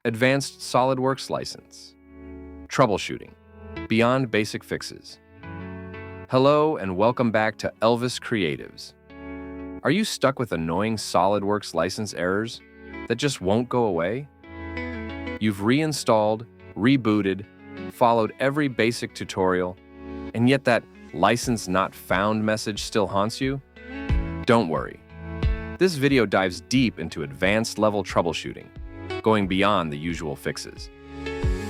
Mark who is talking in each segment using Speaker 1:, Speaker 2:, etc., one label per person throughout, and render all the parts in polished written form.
Speaker 1: Advanced SolidWorks license. Troubleshooting. Beyond basic fixes. Hello and welcome back to Elvis Creatives. Are you stuck with annoying SolidWorks license errors that just won't go away? You've reinstalled, rebooted, followed every basic tutorial, and yet that license not found message still haunts you? Don't worry. This video dives deep into advanced level troubleshooting, going beyond the usual fixes.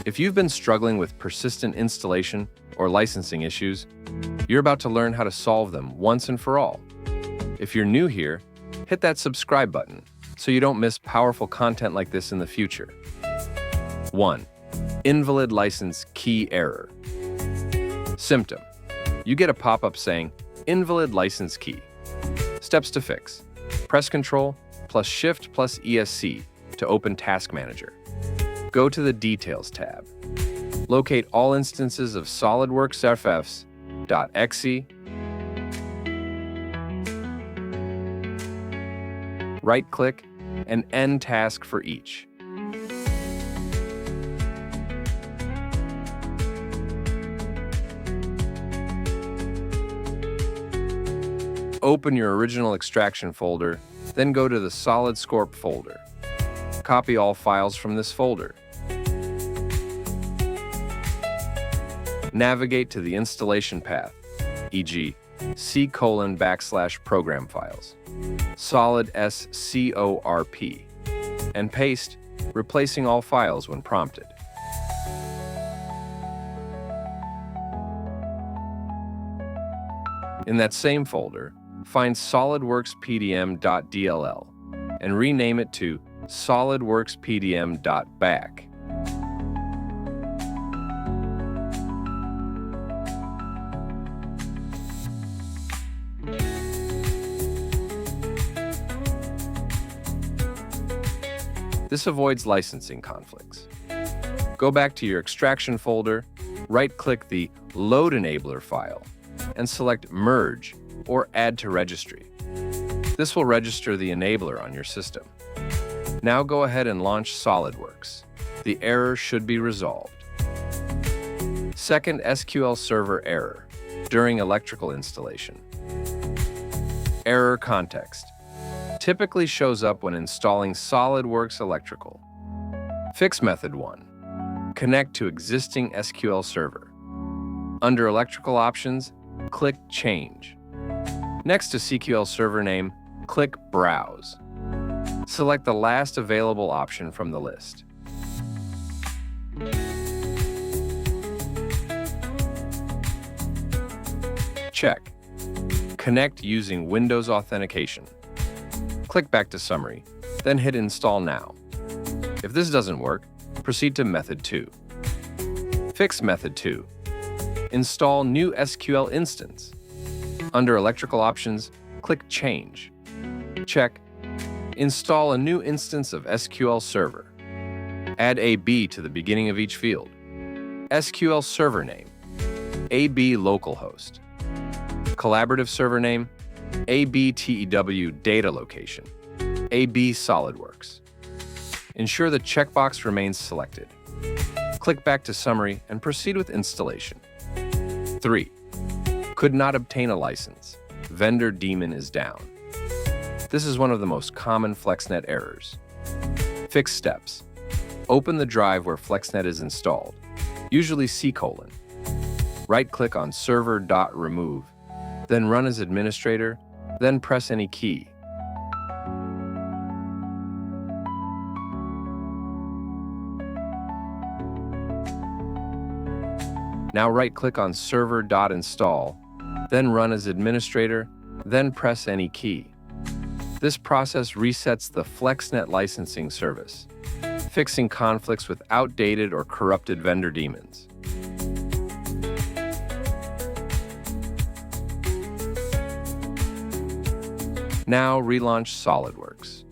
Speaker 1: If you've been struggling with persistent installation or licensing issues, you're about to learn how to solve them once and for all. If you're new here, hit that subscribe button so you don't miss powerful content like this in the future. 1. Invalid license key error. Symptom. You get a pop-up saying, Invalid license key. Steps to fix. Press Ctrl plus Shift plus ESC to open Task Manager. Go to the Details tab. Locate all instances of SolidWorks FFs.exe. Right-click and end task for each. Open your original extraction folder, then go to the SolidScorp folder. Copy all files from this folder. Navigate to the installation path, e.g. C:\program files, solid SCORP, and paste, replacing all files when prompted. In that same folder, find SolidWorks PDM.dll and rename it to SolidWorks PDM.back. This avoids licensing conflicts. Go back to your extraction folder, right-click the Load Enabler file, and select Merge or Add to Registry. This will register the enabler on your system. Now go ahead and launch SolidWorks. The error should be resolved. Second SQL Server error during electrical installation. Error context. Typically shows up when installing SolidWorks Electrical. Fix method 1. Connect to existing SQL Server. Under Electrical Options, click Change. Next to SQL Server name, click Browse. Select the last available option from the list. Check. Connect using Windows Authentication. Click back to Summary, then hit Install Now. If this doesn't work, proceed to Method 2. Fix Method 2. Install new SQL instance. Under Electrical Options, click Change. Check. Install a new instance of SQL Server. Add AB to the beginning of each field. SQL Server name, AB localhost. Collaborative server name, ABTEW data location, AB SolidWorks. Ensure the checkbox remains selected. Click back to Summary and proceed with installation. 3. Could not obtain a license. Vendor Daemon is down. This is one of the most common FlexNet errors. Fix steps. Open the drive where FlexNet is installed, usually C:. Right-click on server.remove, then run as administrator, then press any key. Now right-click on server.install, then run as administrator, then press any key. This process resets the FlexNet licensing service, fixing conflicts with outdated or corrupted vendor daemons. Now relaunch SolidWorks.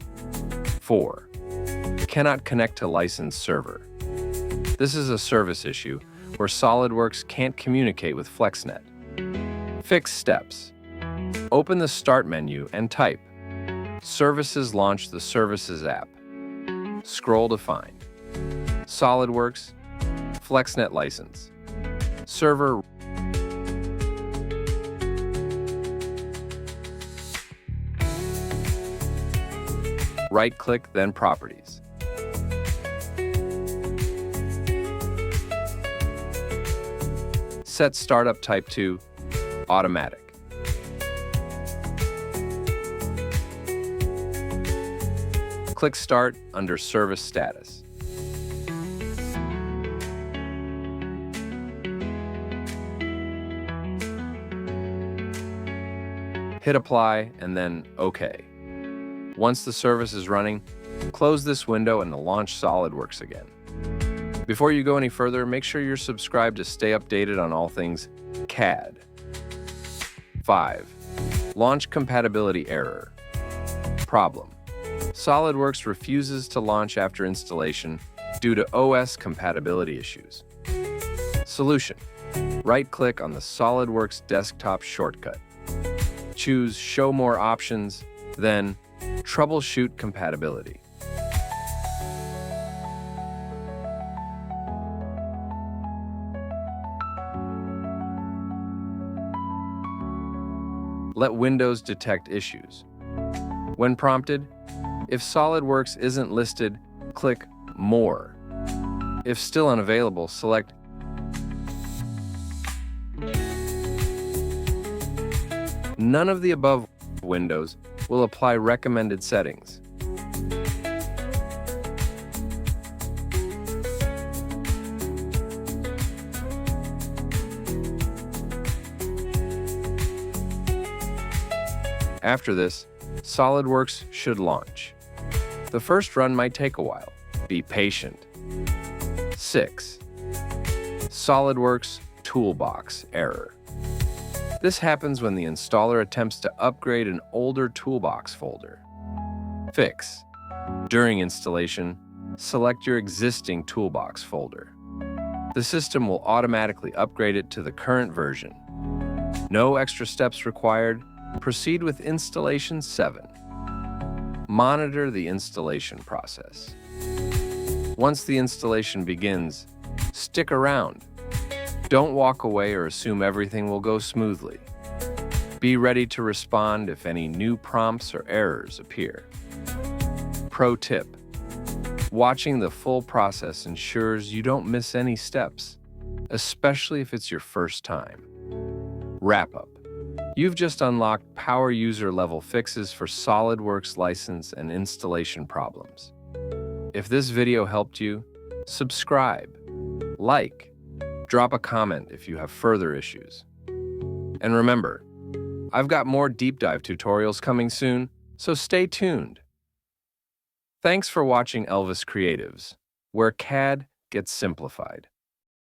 Speaker 1: 4. Cannot connect to licensed server. This is a service issue where SolidWorks can't communicate with FlexNet. Fix steps. Open the Start menu and type Services. Launch the Services app. Scroll to find SolidWorks, FlexNet license, server. Right-click, then Properties. Set Startup Type to Automatic. Click Start under Service Status. Hit Apply and then OK. Once the service is running, close this window and launch SolidWorks again. Before you go any further, make sure you're subscribed to stay updated on all things CAD. 5. Launch compatibility error. Problem: SolidWorks refuses to launch after installation due to OS compatibility issues. Solution: right-click on the SolidWorks desktop shortcut. Choose Show More Options, then Troubleshoot Compatibility. Let Windows detect issues. When prompted, if SolidWorks isn't listed, click More. If still unavailable, select none of the above windows will apply recommended settings. After this, SolidWorks should launch. The first run might take a while. Be patient. 6. SolidWorks Toolbox error. This happens when the installer attempts to upgrade an older Toolbox folder. Fix: during installation, select your existing Toolbox folder. The system will automatically upgrade it to the current version. No extra steps required. Proceed with installation 7. Monitor the installation process. Once the installation begins, stick around. Don't walk away or assume everything will go smoothly. Be ready to respond if any new prompts or errors appear. Pro tip: watching the full process ensures you don't miss any steps, especially if it's your first time. Wrap up: you've just unlocked power user level fixes for SolidWorks license and installation problems. If this video helped you, subscribe, like, drop a comment if you have further issues. And remember, I've got more deep dive tutorials coming soon, so stay tuned. Thanks for watching Elvis Creatives, where CAD gets simplified.